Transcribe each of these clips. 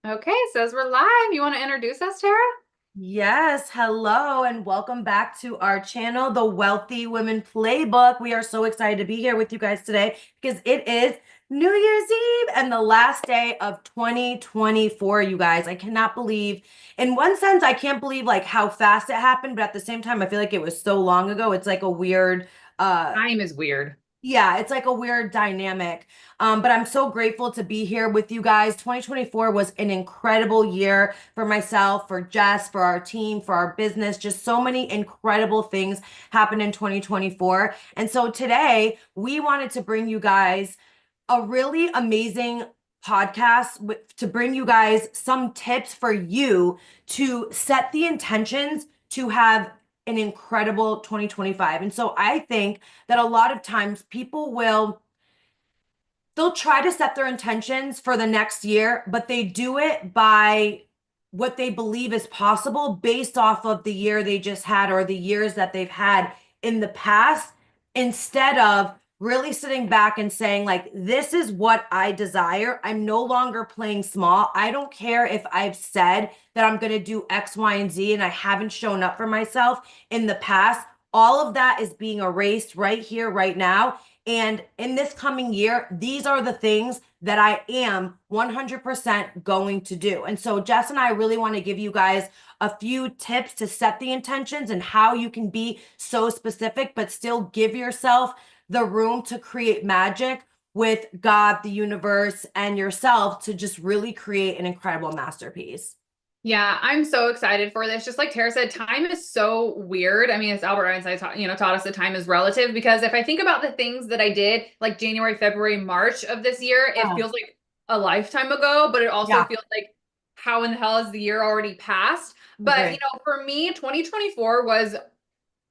Okay, says we're live. You want to introduce us, Tara? Yes, hello, and welcome back to our channel, The Wealthy Women Playbook. We are so excited to be here with you guys today because it is New Year's Eve and the last day of 2024, you guys. I cannot believe, in one sense, I can't believe like how fast it happened, but at the same time, I feel like it was so long ago. It's like a weird, Time is weird. yeah, it's like a weird dynamic. But I'm so grateful to be here with you guys. 2024 was an incredible year for myself, for Jess, for our team, for our business. Just so many incredible things happened in 2024. And so today we wanted to bring you guys a really amazing podcast to bring you guys some tips for you to set the intentions to have an incredible 2025. And so I think that a lot of times they'll try to set their intentions for the next year, but they do it by what they believe is possible based off of the year they just had or the years that they've had in the past, instead of really sitting back and saying, like, this is what I desire. I'm no longer playing small. I don't care if I've said that I'm going to do X, Y, and Z and I haven't shown up for myself in the past. All of that is being erased right here, right now. And in this coming year, these are the things that I am 100% going to do. And so Jess and I really want to give you guys a few tips to set the intentions and how you can be so specific, but still give yourself the room to create magic with God, the universe, and yourself to just really create an incredible masterpiece. Yeah, I'm so excited for this. Just like Tara said, time is so weird. I mean, as Albert Einstein taught us that time is relative because if I think about the things that I did like January, February, March of this year, it Yeah. feels like a lifetime ago, but it also Yeah, feels like how in the hell has the year already passed? But, agree. for me, 2024 was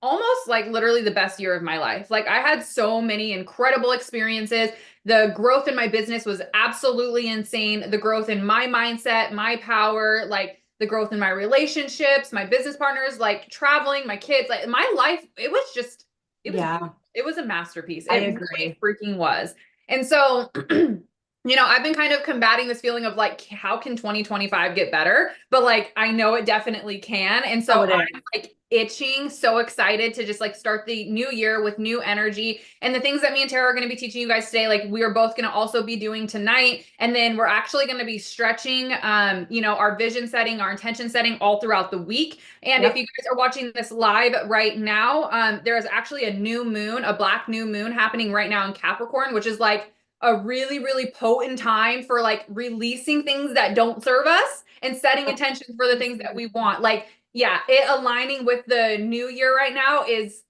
almost like literally the best year of my life. Like I had so many incredible experiences. The growth in my business was absolutely insane. The growth in my mindset, my power, like the growth in my relationships, my business partners, like traveling, my kids, like my life, it was just, it was Yeah, beautiful. It was a masterpiece. I It really agree. freaking was. And so, I've been kind of combating this feeling of like, how can 2025 get better? But like, I know it definitely can. And Oh, so it is. I'm like itching, so excited to just like start the new year with new energy. And the things that me and Tara are going to be teaching you guys today, like we are both going to also be doing tonight. And then we're actually going to be stretching, our vision setting, our intention setting all throughout the week. And if Yep. you guys are watching this live right now, there is actually a new moon, a black new moon happening right now in Capricorn, which is like a really, really potent time for like releasing things that don't serve us and setting intentions for the things that we want. Like, yeah, it aligning with the new year right now is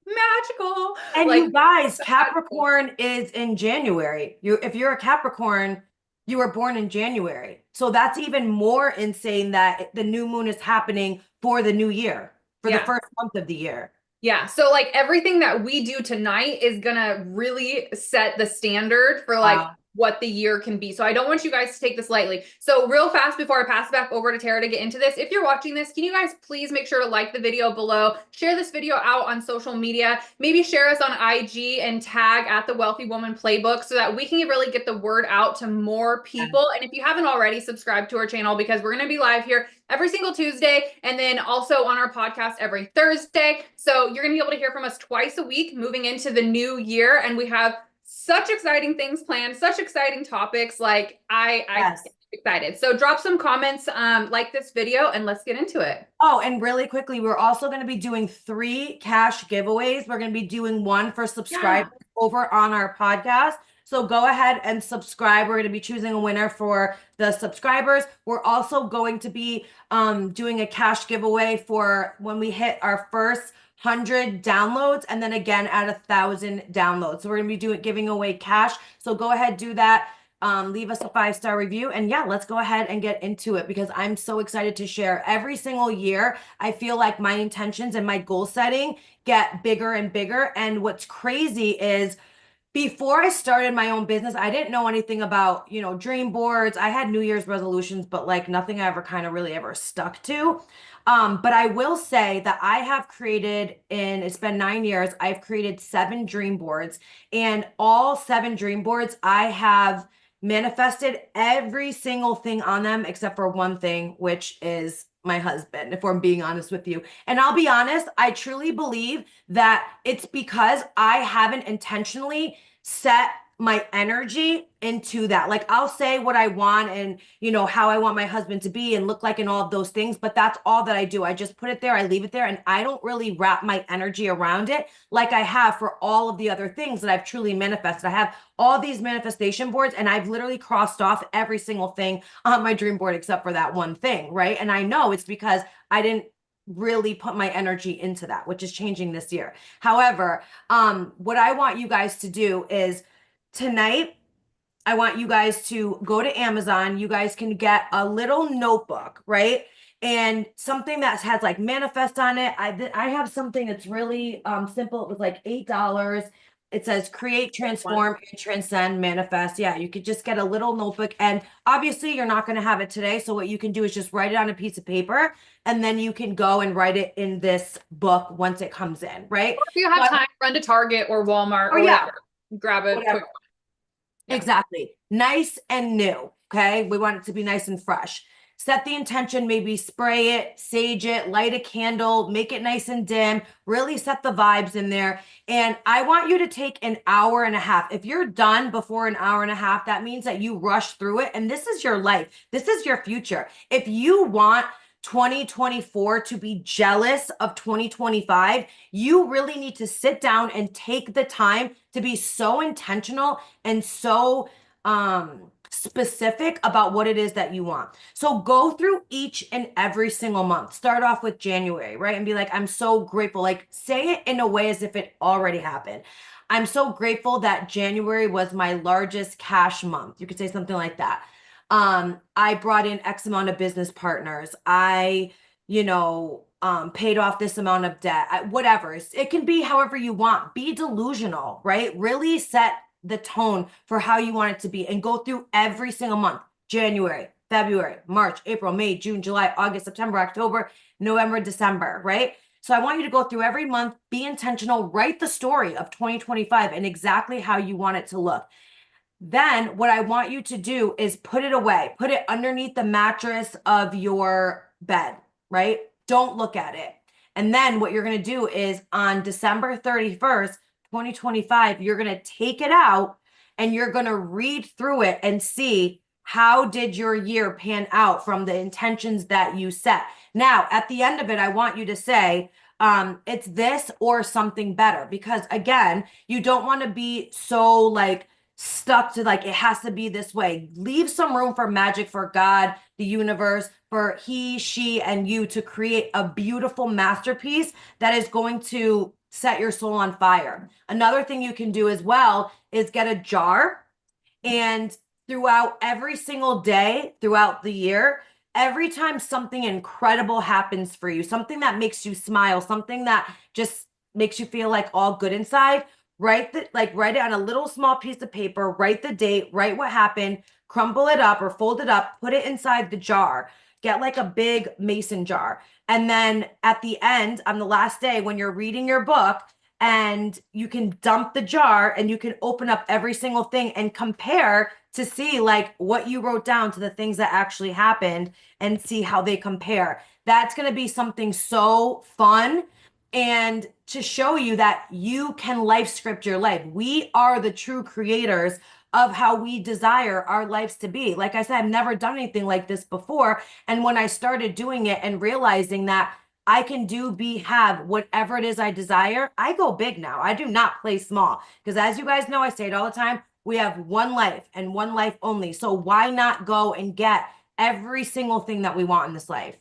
magical. And Like, you guys, magical. Capricorn is in January. If you're a Capricorn, you were born in January. So that's even more insane that the new moon is happening for the new year, for the Yeah. first month of the year. Yeah. So like everything that we do tonight is gonna really set the standard for like Wow. what the year can be. So I don't want you guys to take this lightly. So real fast before I pass it back over to Tara to get into this, if you're watching this, can you guys please make sure to like the video below, share this video out on social media, maybe share us on IG and tag at the Wealthy Woman Playbook so that we can really get the word out to more people. And if you haven't already, subscribe to our channel because we're going to be live here every single Tuesday and then also on our podcast every Thursday. So you're going to be able to hear from us twice a week moving into the new year. And we have such exciting things planned, such exciting topics. Like I Yes. excited. So drop some comments, like this video, and let's get into it. Oh, and really quickly, we're also going to be doing 3 cash giveaways. We're going to be doing one for Yeah. subscribers over on our podcast. So go ahead and subscribe. We're going to be choosing a winner for the subscribers. We're also going to be doing a cash giveaway for when we hit our first 100 downloads, and then again at 1,000 downloads. So we're going to be giving away cash. So go ahead, do that. Leave us a 5-star review. And yeah, let's go ahead and get into it because I'm so excited to share. Every single year, I feel like my intentions and my goal setting get bigger and bigger. And what's crazy is before I started my own business, I didn't know anything about, dream boards. I had New Year's resolutions, but like nothing I ever kind of really ever stuck to. But I will say that I have created it's been 9 years, I've created 7 dream boards, and all 7 dream boards I have manifested every single thing on them except for one thing, which is my husband, if I'm being honest with you. And I'll be honest, I truly believe that it's because I haven't intentionally set my energy into that. Like I'll say what I want and, you know, how I want my husband to be and look like and all of those things, but that's all that I do. I just put it there, I leave it there, and I don't really wrap my energy around it like I have for all of the other things that I've truly manifested. I have all these manifestation boards and I've literally crossed off every single thing on my dream board except for that one thing, right? And I know it's because I didn't really put my energy into that, which is changing this year. However, what I want you guys to do is tonight, I want you guys to go to Amazon. You guys can get a little notebook, right? And something that has like manifest on it. I have something that's really simple. It was like $8. It says create, transform, and transcend, manifest. Yeah, you could just get a little notebook. And obviously, you're not going to have it today. So, what you can do is just write it on a piece of paper and then you can go and write it in this book once it comes in, right? If you have time, run to Target or Walmart or yeah, whatever. Grab a whatever. quick one. Yeah. Exactly. Nice and new. Okay. We want it to be nice and fresh. Set the intention, maybe spray it, sage it, light a candle, make it nice and dim, really set the vibes in there. And I want you to take an hour and a half. If you're done before an hour and a half, that means that you rush through it. And this is your life. This is your future. If you want 2024 to be jealous of 2025, you really need to sit down and take the time to be so intentional and so specific about what it is that you want. So go through each and every single month. Start off with January, right? And be like, I'm so grateful. Like say it in a way as if it already happened. I'm so grateful that January was my largest cash month. You could say something like that. I brought in X amount of business partners. I, paid off this amount of debt, whatever. It can be however you want. Be delusional, right? Really set the tone for how you want it to be and go through every single month. January, February, March, April, May, June, July, August, September, October, November, December, right? So I want you to go through every month, be intentional, write the story of 2025 and exactly how you want it to look. Then what I want you to do is put it away, put it underneath the mattress of your bed, right? Don't look at it. And then what you're going to do is on December 31st, 2025, you're going to take it out and you're going to read through it and see how did your year pan out from the intentions that you set. Now, at the end of it, I want you to say, it's this or something better, because again, you don't want to be so like stuck to like, it has to be this way. Leave some room for magic, for God, the universe, for he, she, and you to create a beautiful masterpiece that is going to set your soul on fire. Another thing you can do as well is get a jar, and throughout every single day, throughout the year, every time something incredible happens for you, something that makes you smile, something that just makes you feel like all good inside, write it on a little small piece of paper, write the date, write what happened, crumble it up or fold it up, put it inside the jar. Get like a big mason jar. And then at the end, on the last day, when you're reading your book, and you can dump the jar and you can open up every single thing and compare to see like what you wrote down to the things that actually happened and see how they compare. That's going to be something so fun, and to show you that you can life script your life. We are the true creators of how we desire our lives to be. Like I said, I've never done anything like this before. And when I started doing it and realizing that I can have whatever it is I desire, I go big now. I do not play small, because as you guys know, I say it all the time, we have one life and one life only. So why not go and get every single thing that we want in this life?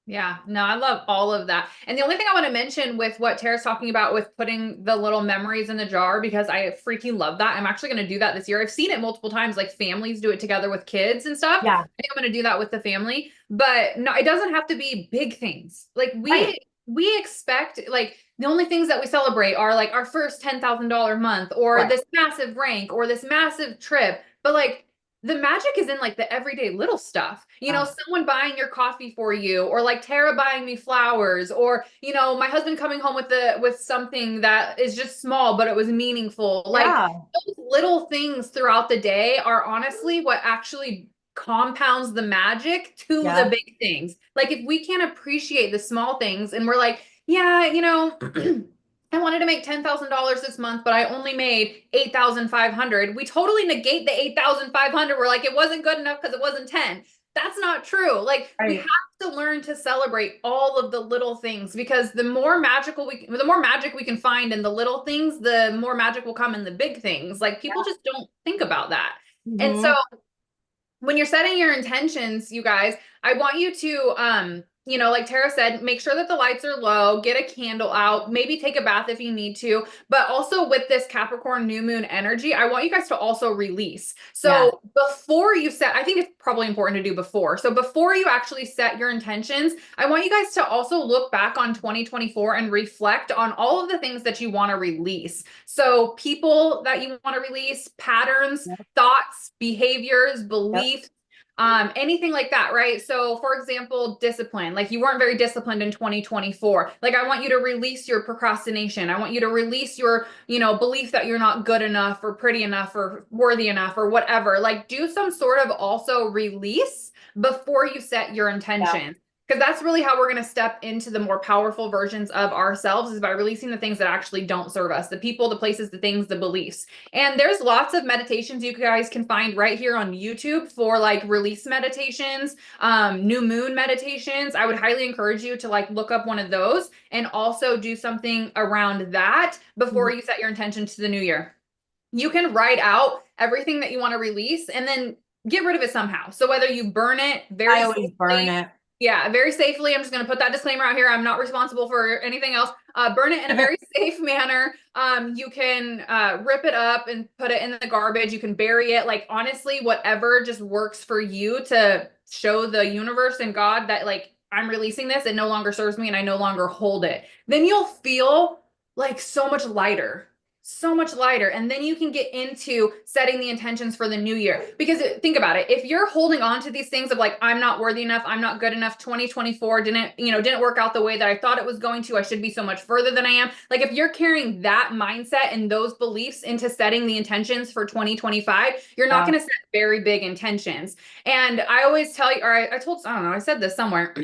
Yeah, no, I love all of that. And the only thing I want to mention with what Tara's talking about with putting the little memories in the jar, because I freaking love that. I'm actually going to do that this year. I've seen it multiple times, like families do it together with kids and stuff. Yeah. I think I'm going to do that with the family, but no, it doesn't have to be big things. Like Right. we expect, like the only things that we celebrate are like our first $10,000 month or Right. this massive rank or this massive trip. But like the magic is in like the everyday little stuff. You know, Yeah. someone buying your coffee for you, or like Tara buying me flowers, or you know, my husband coming home with something that is just small but it was meaningful. Like Yeah. those little things throughout the day are honestly what actually compounds the magic to the Yeah. big things. Like if we can't appreciate the small things and we're like, yeah, you know, I wanted to make $10,000 this month, but I only made 8,500. We totally negate the 8,500. We're like, it wasn't good enough because it wasn't 10. That's not true. Like we have Right. to learn to celebrate all of the little things, because the more the more magic we can find in the little things, the more magic will come in the big things. Like people just don't think about that. And so Hmm. when you're setting your intentions, you guys, I want you to you know, like Tara said, make sure that the lights are low, get a candle out, maybe take a bath if you need to. But also with this Capricorn new moon energy, I want you guys to also release. Yes. So before you set, I think it's probably important to do before. So before you actually set your intentions, I want you guys to also look back on 2024 and reflect on all of the things that you want to release. So people that you want to release, patterns, Yep. thoughts, behaviors, Yep. beliefs, anything like that, right? So for example, discipline, like you weren't very disciplined in 2024. Like I want you to release your procrastination. I want you to release your, you know, belief that you're not good enough or pretty enough or worthy enough or whatever. Like do some sort of also release before you set your Yeah. intention. Because that's really how we're going to step into the more powerful versions of ourselves, is by releasing the things that actually don't serve us, the people, the places, the things, the beliefs. And there's lots of meditations you guys can find right here on YouTube for like release meditations, new moon meditations. I would highly encourage you to like look up one of those and also do something around that before Mhm. you set your intention to the new year. You can write out everything that you want to release and then get rid of it somehow. So whether you burn it I very always burn safely, it. yeah, very safely. I'm just going to put that disclaimer out here. I'm not responsible for anything else. Burn it in a very safe manner. You can rip it up and put it in the garbage. You can bury it. Like honestly, whatever just works for you to show the universe and God that like I'm releasing this. It no longer serves me and I no longer hold it. Then you'll feel like so much lighter, so much lighter. And then you can get into setting the intentions for the new year. Because think about it. If you're holding on to these things of like, I'm not worthy enough, I'm not good enough, 2024 didn't work out the way that I thought it was going to, I should be so much further than I am. Like if you're carrying that mindset and those beliefs into setting the intentions for 2025, you're not Yeah. going to set very big intentions. And I always tell you, or I told, I don't know, I said this somewhere.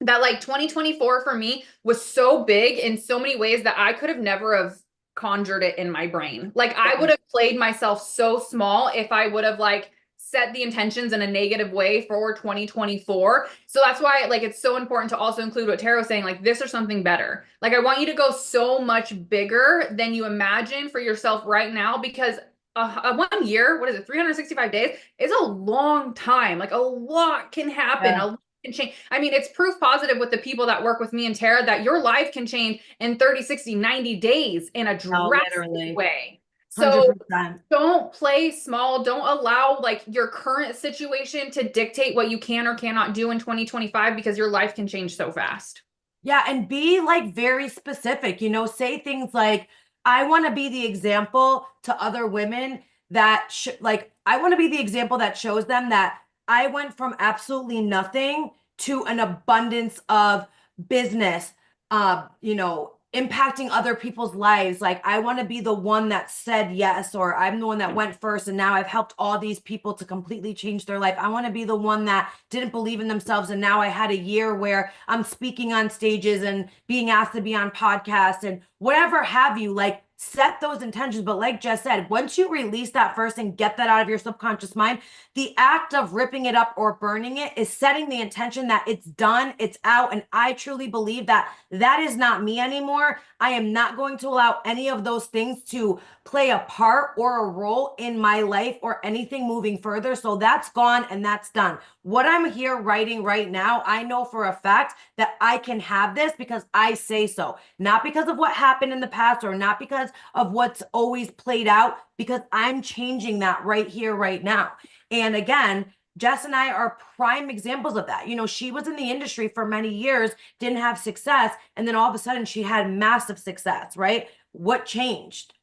That like 2024 for me was so big in so many ways that I could have never have conjured it in my brain. Like I would have played myself so small if I would have like set the intentions in a negative way for 2024. So that's why like it's so important to also include what Tara was saying, like this or something better. Like I want you to go so much bigger than you imagine for yourself right now, because 1 year, what is it, 365 days is a long time. Like a lot can happen. Yeah. A lot can change. I mean, it's proof positive with the people that work with me and Tara that your life can change in 30, 60, 90 days in a No, drastic literally. way. So 100%. don't play small. Don't allow like your current situation to dictate what you can or cannot do in 2025, because your life can change so fast. Yeah, and be like very specific, say things like, I want to be the example to other women that like, I want to be the example that shows them that I went from absolutely nothing to an abundance of business, impacting other people's lives. Like, I want to be the one that said yes, or I'm the one that went first, and now I've helped all these people to completely change their life. I want to be the one that didn't believe in themselves, and now I had a year where I'm speaking on stages and being asked to be on podcasts and whatever have you. Like, set those intentions. But like Jess said, once you release that first and get that out of your subconscious mind, the act of ripping it up or burning it is setting the intention that it's done, it's out. And I truly believe that that is not me anymore. I am not going to allow any of those things to play a part or a role in my life or anything moving further. So that's gone and that's done. What I'm here writing right now, I know for a fact that I can have this because I say so, not because of what happened in the past or not because of what's always played out, because I'm changing that right here, right now. And again, Jess and I are prime examples of that. She was in the industry for many years, didn't have success, and then all of a sudden she had massive success, right? What changed?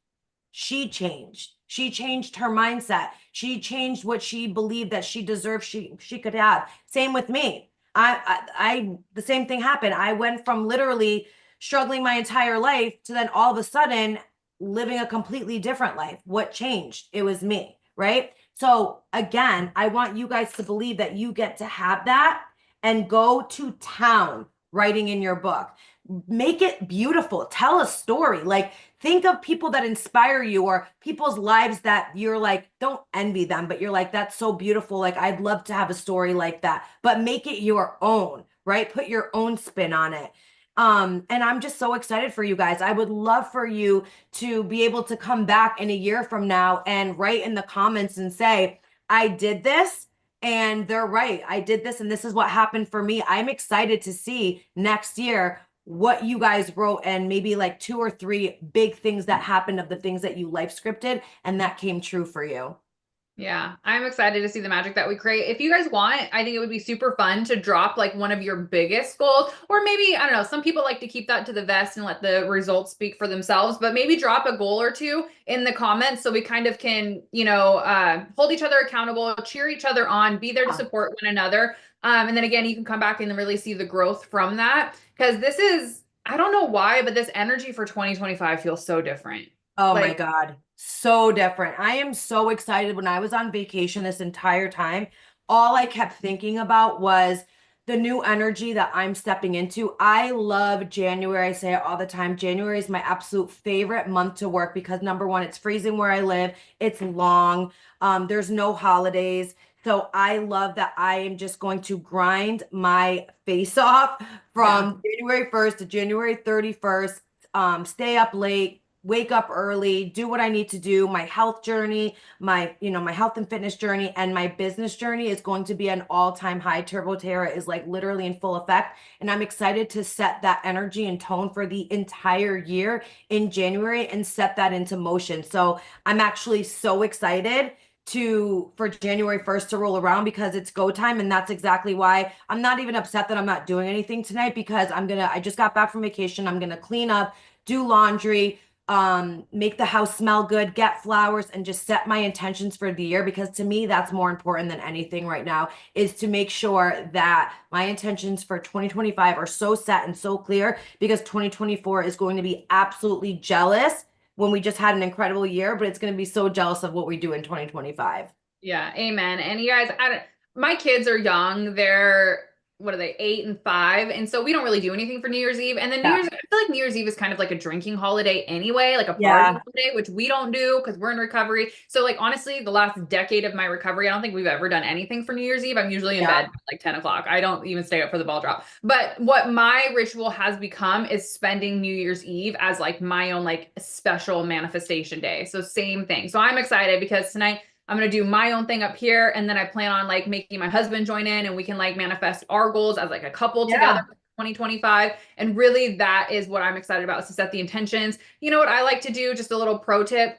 She changed. She changed her mindset. She changed what she believed that she deserved, she could have. Same with me. The same thing happened. I went from literally struggling my entire life to then all of a sudden living a completely different life. What changed? It was me, right? So again, I want you guys to believe that you get to have that and go to town writing in your book. Make it beautiful. Tell a story. Like, think of people that inspire you or people's lives that you're like, don't envy them, but you're like, that's so beautiful. Like, I'd love to have a story like that, but make it your own, right? Put your own spin on it. And I'm just so excited for you guys. I would love for you to be able to come back in a year from now and write in the comments and say, I did this and they're right. I did this and this is what happened for me. I'm excited to see next year what you guys wrote and maybe like 2 or 3 big things that happened of the things that you life scripted and that came true for you. Yeah, I'm excited to see the magic that we create. If you guys want, I think it would be super fun to drop like one of your biggest goals, or maybe, I don't know, some people like to keep that to the vest and let the results speak for themselves, but maybe drop a goal or two in the comments so we kind of can, hold each other accountable, cheer each other on, be there to support one another. And then again, you can come back and really see the growth from that. Because this is, I don't know why, but this energy for 2025 feels so different. Oh my Like, God. So different. I am so excited. When I was on vacation this entire time, all I kept thinking about was the new energy that I'm stepping into. I love January. I say it all the time. January is my absolute favorite month to work because number one, it's freezing where I live. It's long. There's no holidays. So I love that I am just going to grind my face off yeah. from January 1st to January 31st. Stay up late, wake up early, do what I need to do. My health journey, my health and fitness journey and my business journey is going to be an all-time high. Turbo Terra is like literally in full effect. And I'm excited to set that energy and tone for the entire year in January and set that into motion. So I'm actually so excited for January 1st to roll around because it's go time. And that's exactly why I'm not even upset that I'm not doing anything tonight because I just got back from vacation. I'm going to clean up, do laundry, make the house smell good, get flowers, and just set my intentions for the year. Because to me, that's more important than anything right now, is to make sure that my intentions for 2025 are so set and so clear, because 2024 is going to be absolutely jealous when we just had an incredible year, but it's going to be so jealous of what we do in 2025. Yeah, amen. And you guys, my kids are young. They're, what are they, 8 and 5? And so we don't really do anything for New Year's Eve. And then Yeah. I feel like New Year's Eve is kind of like a drinking holiday anyway, like a party Yeah. holiday, which we don't do because we're in recovery. So like honestly, the last decade of my recovery, I don't think we've ever done anything for New Year's Eve. I'm usually in Yeah. bed at like 10 o'clock. I don't even stay up for the ball drop. But what my ritual has become is spending New Year's Eve as like my own like special manifestation day. So same thing. So I'm excited because tonight I'm going to do my own thing up here. And then I plan on like making my husband join in and we can like manifest our goals as like a couple together Yeah. for 2025. And really that is what I'm excited about, is to set the intentions. You know what I like to do, just a little pro tip,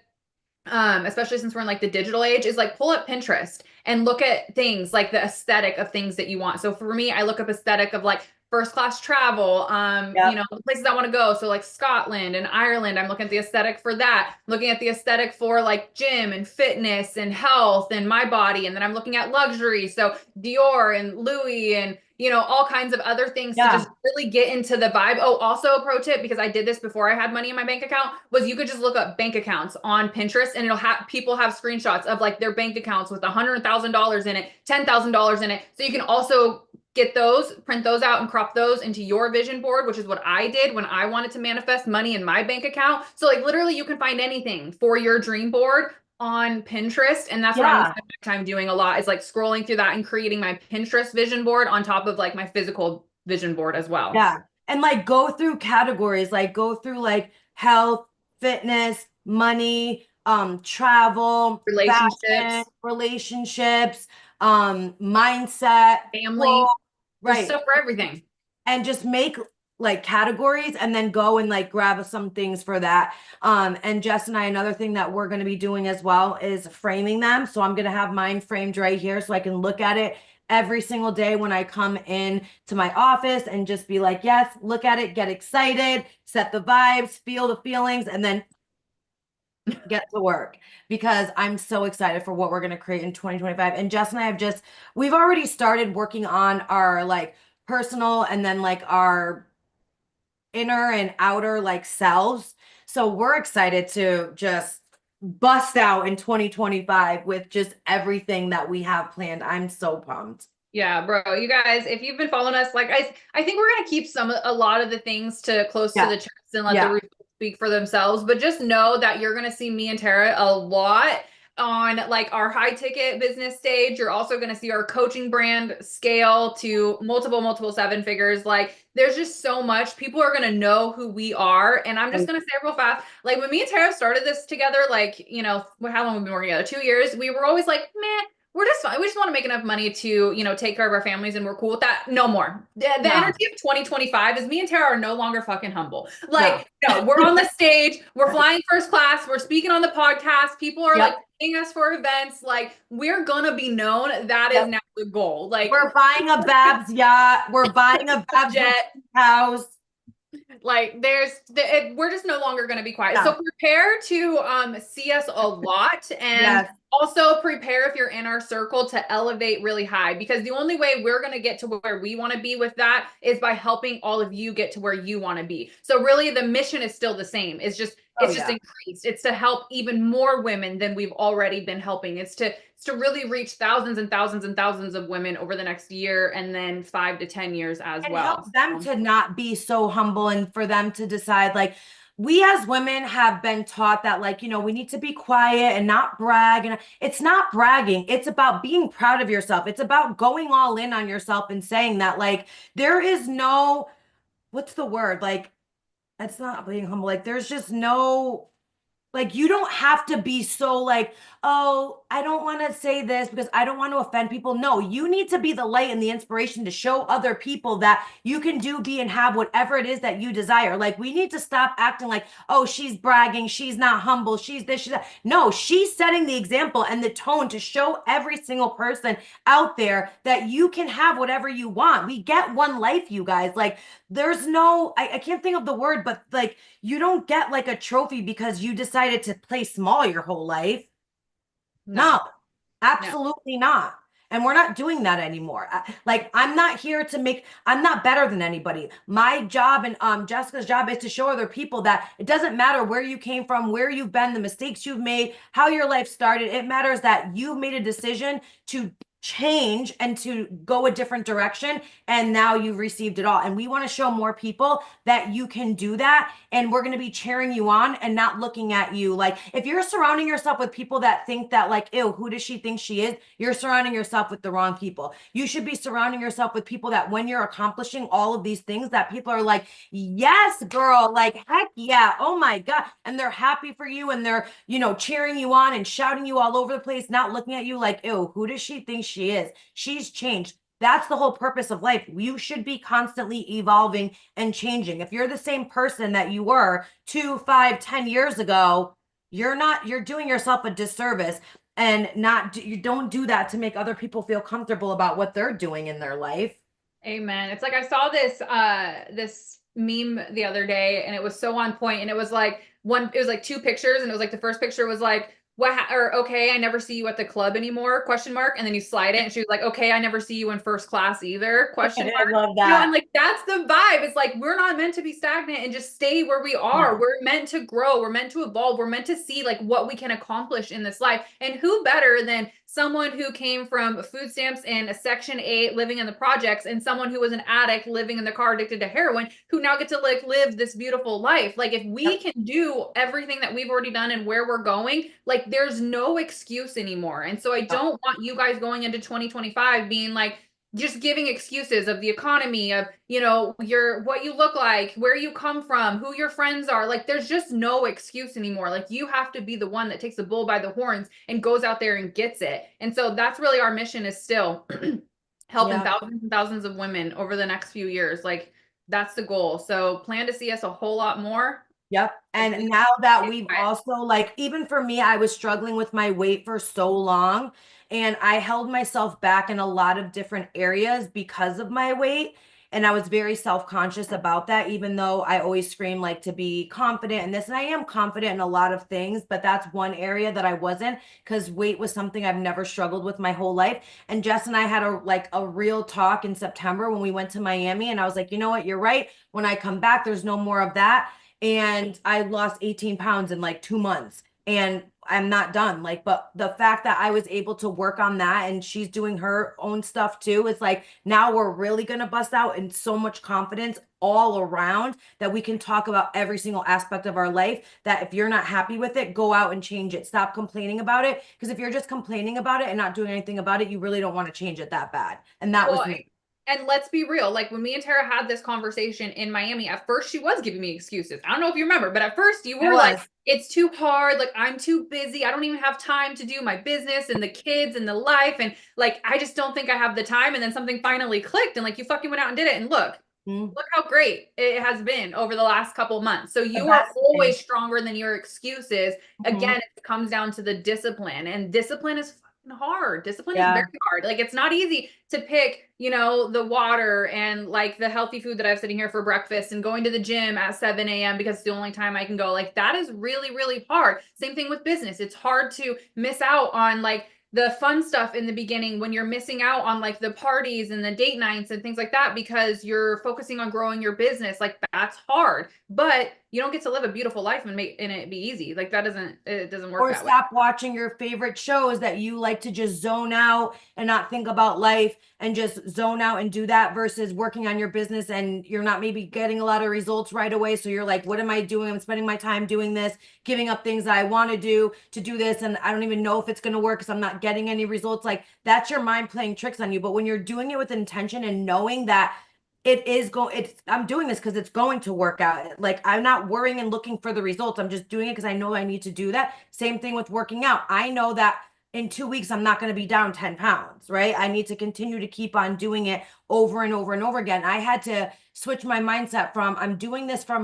especially since we're in like the digital age, is like pull up Pinterest and look at things like the aesthetic of things that you want. So for me, I look up aesthetic of like first class travel, Yep. the places I want to go. So like Scotland and Ireland, I'm looking at the aesthetic for that, looking at the aesthetic for like gym and fitness and health and my body. And then I'm looking at luxury. So Dior and Louis and all kinds of other things to just Yeah. really get into the vibe. Oh, also a pro tip, because I did this before I had money in my bank account, was you could just look up bank accounts on Pinterest and it'll have people have screenshots of like their bank accounts with $100,000 in it, $10,000 in it. So you can also get those, print those out and crop those into your vision board, which is what I did when I wanted to manifest money in my bank account. So like literally you can find anything for your dream board on Pinterest. And that's what I'm Yeah. spending my time doing a lot, is like scrolling through that and creating my Pinterest vision board on top of like my physical vision board as well. Yeah. And like go through categories, like go through like health, fitness, money, travel, fashion, Relationships, relationships, mindset, clothes, family, there's right. stuff for everything. And just make like categories and then go and like grab some things for that. And Jess and I, another thing that we're going to be doing as well is framing them. So I'm going to have mine framed right here so I can look at it every single day when I come in to my office and just be like, yes, look at it, get excited, set the vibes, feel the feelings, and then get to work because I'm so excited for what we're going to create in 2025. And Jess and I have we've already started working on our like personal and then like our inner and outer like selves. So we're excited to just bust out in 2025 with just everything that we have planned. I'm so pumped. Yeah, bro. You guys, if you've been following us, like I think we're gonna keep a lot of the things to close to Yeah. the chest and let the Yeah. results speak for themselves. But just know that you're gonna see me and Tara a lot on like our high ticket business stage. You're also gonna see our coaching brand scale to multiple seven figures. Like there's just so much. People are gonna know who we are. And I'm just gonna say it real fast. Like when me and Tara started this together, like, you know, how long have we been working together? 2 years. We were always like, meh, we're just fine. We just want to make enough money to, you know, take care of our families and we're cool with that. No more. The No, energy of 2025 is me and Tara are no longer fucking humble. no. Like, no, we're on the stage, we're flying first class, we're speaking on the podcast, people are like Yep. paying us for events. Like, we're gonna be known. That is Yep. now the goal. Like, We're buying a Babs yacht. We're buying a Babs jet. house. Like we're just no longer going to be quiet. So Yeah. prepare to see us a lot, and Yes. also prepare if you're in our circle to elevate really high, because the only way we're going to get to where we want to be with that is by helping all of you get to where you want to be. So really the mission is still the same. Oh It's just yeah. increased. It's to help even more women than we've already been helping. It's to really reach thousands and thousands and thousands of women over the next year, and then 5 to 10 years as And well. help them to not be so humble and for them to decide like we as women have been taught that like, you know, we need to be quiet and not brag. And it's not bragging. It's about being proud of yourself. It's about going all in on yourself and saying that like there is no, what's the word? Like, it's not being humble. Like there's just no like you don't have to be so like, oh, I don't want to say this because I don't want to offend people. No, you need to be the light and the inspiration to show other people that you can do, be, and have whatever it is that you desire. Like we need to stop acting like, oh, she's bragging, she's not humble, she's this, she's that. No, she's setting the example and the tone to show every single person out there that you can have whatever you want. We get one life, you guys. Like there's no, I can't think of the word, but like you don't get like a trophy because you decided to play small your whole life. No, No, no. absolutely not. And we're not doing that anymore. Like I'm not here to make, I'm not better than anybody. My job and Jessica's job is to show other people that it doesn't matter where you came from, where you've been, the mistakes you've made, how your life started. It matters that you've made a decision to change and to go a different direction, and now you've received it all. And we want to show more people that you can do that, and we're going to be cheering you on and not looking at you like if you're surrounding yourself with people that think that like, ew, who does she think she is? You're surrounding yourself with the wrong people. You should be surrounding yourself with people that when you're accomplishing all of these things that people are like, yes, girl, like heck yeah, oh my god, and they're happy for you and they're, you know, cheering you on and shouting you all over the place, not looking at you like, ew, who does she think she is? She's changed. That's the whole purpose of life. You should be constantly evolving and changing. If you're the same person that you were 2, 5, 10 years ago, you're doing yourself a disservice, and not, you don't do that to make other people feel comfortable about what they're doing in their life. Amen. It's like I saw this meme the other day, and it was so on point, and it was like it was like two pictures, and it was like the first picture was like or okay, I never see you at the club anymore, question mark, and then you slide it and she was like, okay, I never see you in first class either, question I mark. love You know, and that. like that's the vibe. It's like we're not meant to be stagnant and just stay where we are. No. We're meant to grow, we're meant to evolve, we're meant to see like what we can accomplish in this life. And who better than someone who came from food stamps and a Section 8 living in the projects, and someone who was an addict living in the car addicted to heroin, who now get to like live this beautiful life. Like if we Yep. can do everything that we've already done and where we're going, like there's no excuse anymore. And so I Yep. don't want you guys going into 2025 being like just giving excuses of the economy, of, you know, your what you look like, where you come from, who your friends are. Like there's just no excuse anymore. Like you have to be the one that takes the bull by the horns and goes out there and gets it. And so that's really our mission, is still helping Yep. thousands and thousands of women over the next few years. Like that's the goal. So plan to see us a whole lot more. Yep. If And we now that stay we've quiet. also, like, even for me, I was struggling with my weight for so long, and I held myself back in a lot of different areas because of my weight. And I was very self-conscious about that, even though I always scream like to be confident in this. And I am confident in a lot of things, but that's one area that I wasn't, because weight was something I've never struggled with my whole life. And Jess and I had a real talk in September when we went to Miami. And I was like, you know what, you're right. When I come back, there's no more of that. And I lost 18 pounds in like 2 months. And I'm not done. Like, but the fact that I was able to work on that and she's doing her own stuff too, it's like now we're really gonna bust out in so much confidence all around that we can talk about every single aspect of our life. That if you're not happy with it, go out and change it. Stop complaining about it. Because if you're just complaining about it and not doing anything about it, you really don't want to change it that bad. And that was Well, me. and let's be real, like when me and Tara had this conversation in Miami, at first she was giving me excuses. I don't know if you remember, but at first you I were like, was. it's too hard. Like I'm too busy. I don't even have time to do my business and the kids and the life. And like, I just don't think I have the time. And then something finally clicked and like you fucking went out and did it. And Mm, look how great it has been over the last couple months. So the you are best always thing. stronger than your excuses. Mhm. Again, it comes down to the discipline, and discipline is fucking hard. Discipline is very Yeah. hard. Like it's not easy to pick, the water and like the healthy food that I'm sitting here for breakfast and going to the gym at 7 a.m. because it's the only time I can go. Like that is really, really hard. Same thing with business. It's hard to miss out on like the fun stuff in the beginning when you're missing out on like the parties and the date nights and things like that because you're focusing on growing your business. Like that's hard, but you don't get to live a beautiful life and make and it be easy. Like it doesn't work Or that way. stop watching your favorite shows that you like to just zone out and not think about life and just zone out and do that versus working on your business and you're not maybe getting a lot of results right away. So you're like, what am I doing? I'm spending my time doing this, giving up things that I want to do this. And I don't even know if it's going to work because I'm not getting any results. Like that's your mind playing tricks on you. But when you're doing it with intention and knowing that I'm doing this because it's going to work out. Like I'm not worrying and looking for the results. I'm just doing it because I know I need to do that. Same thing with working out. I know that in 2 weeks I'm not going to be down 10 pounds, right? I need to continue to keep on doing it over and over and over again. I had to switch my mindset from I'm doing this for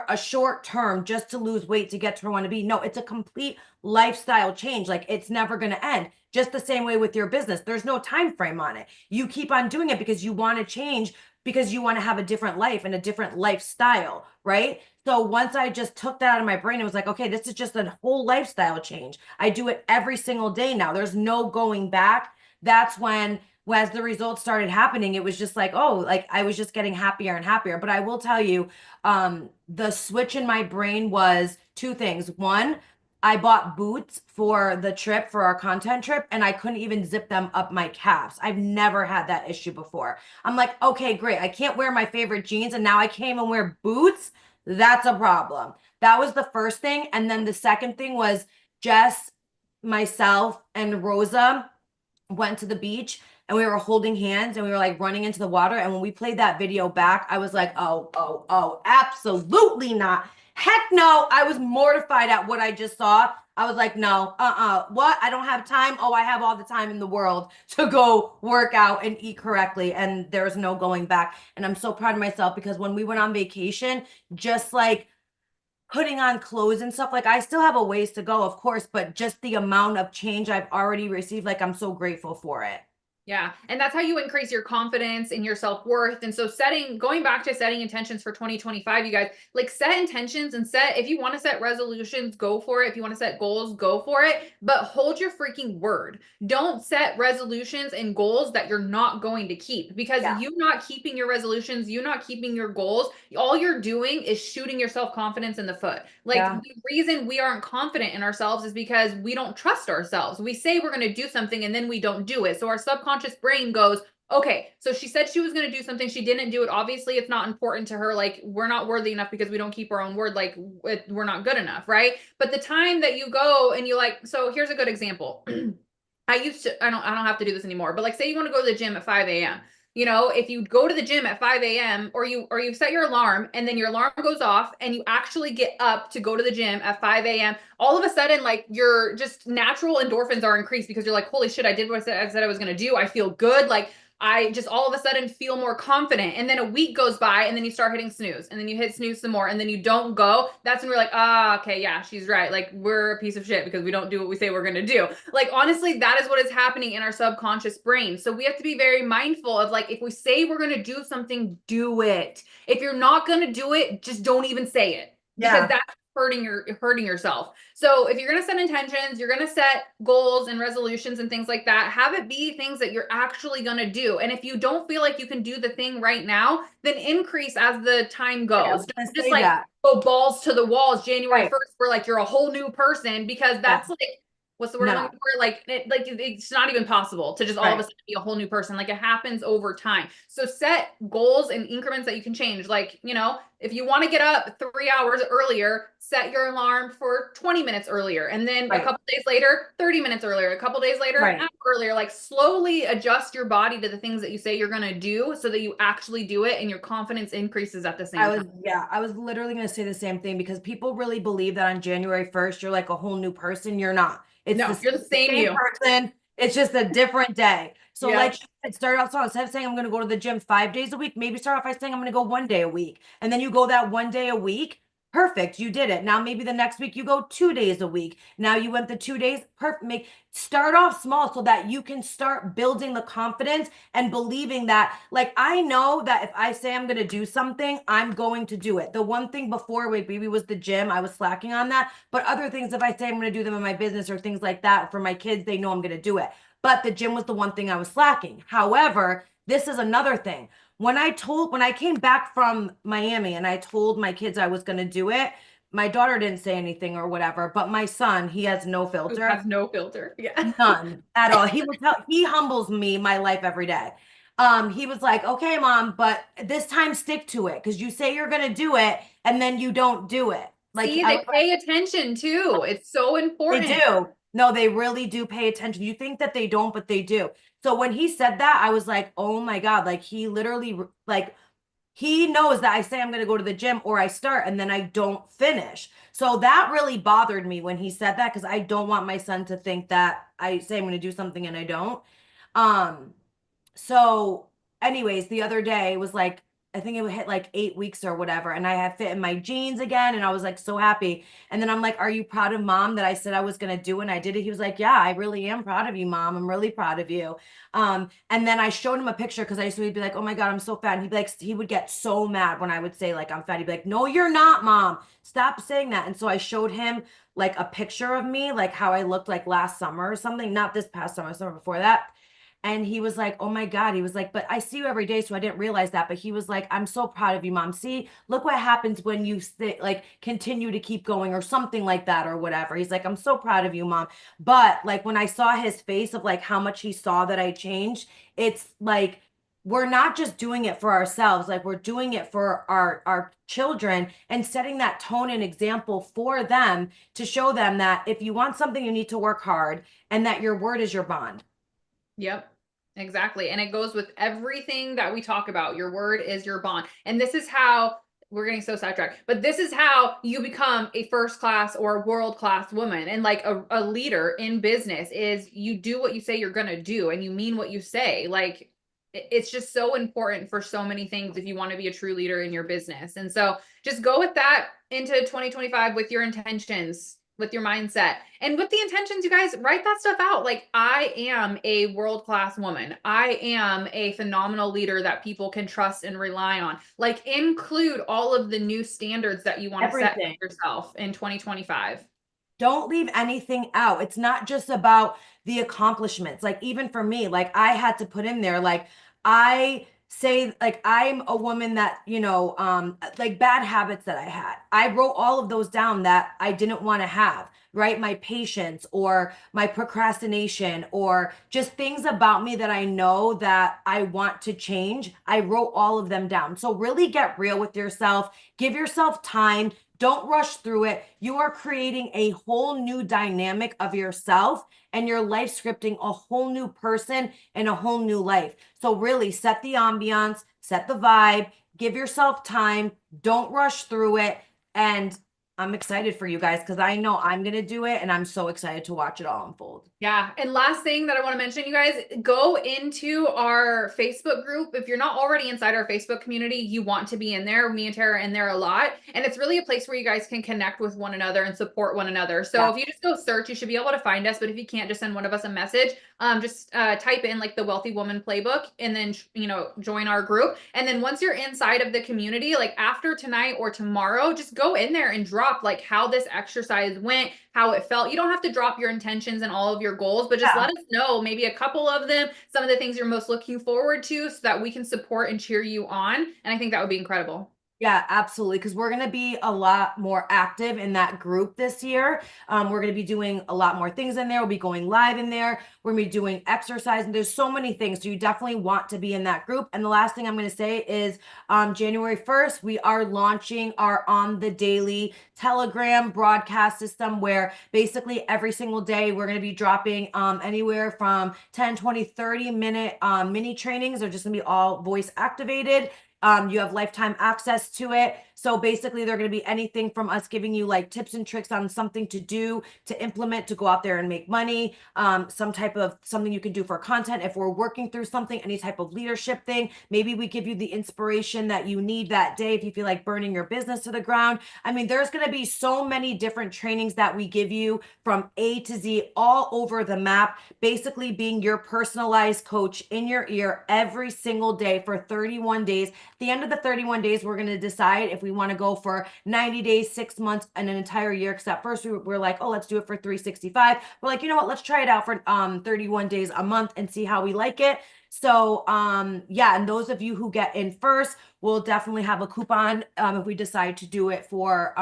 a short term just to lose weight to get to where I want to be. No, it's a complete lifestyle change. Like it's never going to end. Just the same way with your business. There's no time frame on it. You keep on doing it because you want to change, because you want to have a different life and a different lifestyle, right? So once I just took that out of my brain, it was like, okay, this is just a whole lifestyle change. I do it every single day now. There's no going back. That's when as the results started happening, it was just like, oh, like I was just getting happier and happier. But I will tell you, the switch in my brain was two things. One, I bought boots for the trip, for our content trip, and I couldn't even zip them up my calves. I've never had that issue before. I'm like, okay, great. I can't wear my favorite jeans, and now I can't even wear boots. That's a problem. That was the first thing. And then the second thing was Jess, myself, and Rosa went to the beach and we were holding hands and we were like running into the water. And when we played that video back, I was like, oh, absolutely not. Heck no. I was mortified at what I just saw. I was like, no, what? I don't have time. Oh, I have all the time in the world to go work out and eat correctly. And there's no going back. And I'm so proud of myself because when we went on vacation, just like putting on clothes and stuff, like I still have a ways to go, of course, but just the amount of change I've already received, like I'm so grateful for it. Yeah. And that's how you increase your confidence and your self-worth. And so going back to setting intentions for 2025, you guys, like set intentions and if you want to set resolutions, go for it. If you want to set goals, go for it, but hold your freaking word. Don't set resolutions and goals that you're not going to keep, because Yeah. you not keeping your resolutions, you not keeping your goals, all you're doing is shooting your self-confidence in the foot. Like Yeah. the reason we aren't confident in ourselves is because we don't trust ourselves. We say we're going to do something and then we don't do it. So our subconscious brain goes, okay, so she said she was going to do something, she didn't do it, obviously it's not important to her, like we're not worthy enough because we don't keep our own word, like we're not good enough, right? But the time that you go and you like, so here's a good example. I don't have to do this anymore, but like say you want to go to the gym at 5 a.m. If you go to the gym at 5 a.m. or you set your alarm and then your alarm goes off and you actually get up to go to the gym at 5 a.m., all of a sudden, like your just natural endorphins are increased because you're like, holy shit, I did what I said I was going to do. I feel good. Like I just all of a sudden feel more confident. And then a week goes by and then you start hitting snooze and then you hit snooze some more and then you don't go. That's when we're like, ah, okay, yeah, she's right. Like we're a piece of shit because we don't do what we say we're going to do. Like honestly, that is what is happening in our subconscious brain. So we have to be very mindful of like, if we say we're going to do something, do it. If you're not going to do it, just don't even say it because Yeah. that's hurting yourself. So if you're going to set intentions, you're going to set goals and resolutions and things like that, have it be things that you're actually going to do. And if you don't feel like you can do the thing right now, then increase as the time Right, I goes. was gonna Just say like that. go balls to the walls January Right. 1st, where like you're a whole new person, because Yeah. that's like, what's the word I'm No. looking for? Like, it's not even possible to just all of a Right. sudden be a whole new person. Like it happens over time. So set goals and increments that you can change. Like, you know, if you want to get up 3 hours earlier, set your alarm for 20 minutes earlier. And then a Right. couple days later, 30 minutes earlier, a couple days later, an Right. hour earlier. Like slowly adjust your body to the things that you say you're going to do so that you actually do it and your confidence increases at the same time. I was literally going to say the same thing because people really believe that on January 1st, you're like a whole new person. You're not. It's No, you're the the same same you. person. It's just a different day. So like Yep. it started off, so instead of saying I'm going to go to the gym 5 days a week, maybe start off by saying I'm going to go 1 day a week. And then you go that 1 day a week. Perfect. You did it. Now maybe the next week you go 2 days a week. Now you went the 2 days. Perfect. Start off small so that you can start building the confidence and believing that, like, I know that if I say I'm going to do something, I'm going to do it. The one thing before with baby was the gym. I was slacking on that. But other things, if I say I'm going to do them in my business or things like that for my kids, they know I'm going to do it. But the gym was the one thing I was slacking. However, this is another thing. When I came back from Miami and I told my kids I was going to do it, my daughter didn't say anything or whatever, but my son, he has no Who filter. has no filter. Yeah. None at all. He humbles me my life every day. He was like, okay, mom, but this time stick to it because you say you're gonna do it and then you don't do it. Like See, I they was like, pay attention too. It's so they important. do. No, they really do pay attention. You think that they don't, but they do. So when he said that, I was like, oh my God, like he literally like he knows that I say I'm going to go to the gym or I start and then I don't finish. So that really bothered me when he said that because I don't want my son to think that I say I'm going to do something and I don't. Um, so anyways, the other day it was like, I think it would hit like 8 weeks or whatever. And I had fit in my jeans again. And I was like so happy. And then I'm like, are you proud of mom that I said I was going to do and I did it? He was like, yeah, I really am proud of you, mom. I'm really proud of you. And then I showed him a picture because I used to be like, oh my God, I'm so fat. And he'd be like, he would get so mad when I would say like, I'm fat. He'd be like, no, you're not, mom. Stop saying that. And so I showed him like a picture of me, like how I looked like last summer or something, not this past summer, summer before that. And he was like, oh my God. He was like, but I see you every day. So I didn't realize that. But he was like, I'm so proud of you, mom. See, look what happens when you like continue to keep going or something like that or whatever. He's like, I'm so proud of you, mom. But like when I saw his face of like how much he saw that I changed, it's like, we're not just doing it for ourselves, like we're doing it for our children and setting that tone and example for them to show them that if you want something, you need to work hard and that your word is your bond. Yep. Exactly. And it goes with everything that we talk about. Your word is your bond. And this is how we're getting so sidetracked, but this is how you become a first class or world class woman and like a leader in business is you do what you say you're going to do and you mean what you say. Like it's just so important for so many things if you want to be a true leader in your business. And so just go with that into 2025 with your intentions, with your mindset and with the intentions. You guys write that stuff out. Like I am a world-class woman. I am a phenomenal leader that people can trust and rely on. Like include all of the new standards that you want to set Everything. for yourself in 2025. Don't leave anything out. It's not just about the accomplishments. Like even for me, like I had to put in there, like I say, like I'm a woman that, like bad habits that I had. I wrote all of those down that I didn't want to have, right? My patience or my procrastination or just things about me that I know that I want to change. I wrote all of them down. So really get real with yourself. Give yourself time. Don't rush through it. You are creating a whole new dynamic of yourself and your life scripting a whole new person and a whole new life. So really set the ambiance, set the vibe, give yourself time, don't rush through it, and I'm excited for you guys because I know I'm going to do it and I'm so excited to watch it all unfold. Yeah. And last thing that I want to mention, you guys, go into our Facebook group. If you're not already inside our Facebook community, you want to be in there. Me and Tara are in there a lot. And it's really a place where you guys can connect with one another and support one another. So Yeah. if you just go search, you should be able to find us. But if you can't, just send one of us a message. Just type in like the Wealthy Woman Playbook and then, join our group. And then once you're inside of the community, like after tonight or tomorrow, just go in there and drop like how this exercise went, how it felt. You don't have to drop your intentions and all of your goals, but just Yeah. let us know maybe a couple of them, some of the things you're most looking forward to so that we can support and cheer you on. And I think that would be incredible. Yeah, absolutely. Because we're going to be a lot more active in that group this year. We're going to be doing a lot more things in there. We'll be going live in there. We're going to be doing exercise, and there's so many things. So you definitely want to be in that group. And the last thing I'm going to say is January 1st, we are launching our On the Daily Telegram broadcast system where basically every single day we're going to be dropping anywhere from 10, 20, 30-minute mini trainings. They're just going to be all voice activated. You have lifetime access to it. So basically, they're going to be anything from us giving you like tips and tricks on something to do, to implement, to go out there and make money, some type of something you can do for content. If we're working through something, any type of leadership thing, maybe we give you the inspiration that you need that day if you feel like burning your business to the ground. I mean, there's going to be so many different trainings that we give you from A to Z all over the map, basically being your personalized coach in your ear every single day for 31 days. At the end of the 31 days, we're going to decide if we want to go for 90 days, 6 months, and an entire year. Because at first we're like, oh, let's do it for 365. We're like, you know what? Let's try it out for 31 days a month and see how we like it. So yeah, and those of you who get in first will definitely have a coupon if we decide to do it for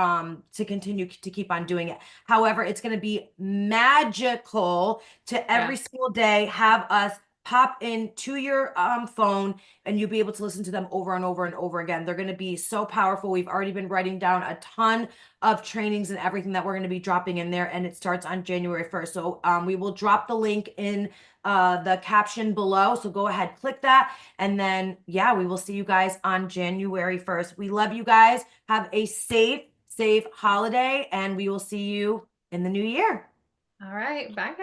to continue to keep on doing it. However, it's going to be magical to every single day have us pop into your phone and you'll be able to listen to them over and over and over again. They're going to be so powerful. We've already been writing down a ton of trainings and everything that we're going to be dropping in there, and it starts on January 1st. So we will drop the link in the caption below. So go ahead, click that. And then, yeah, we will see you guys on January 1st. We love you guys. Have a safe holiday, and we will see you in the new year. All right. Bye, guys.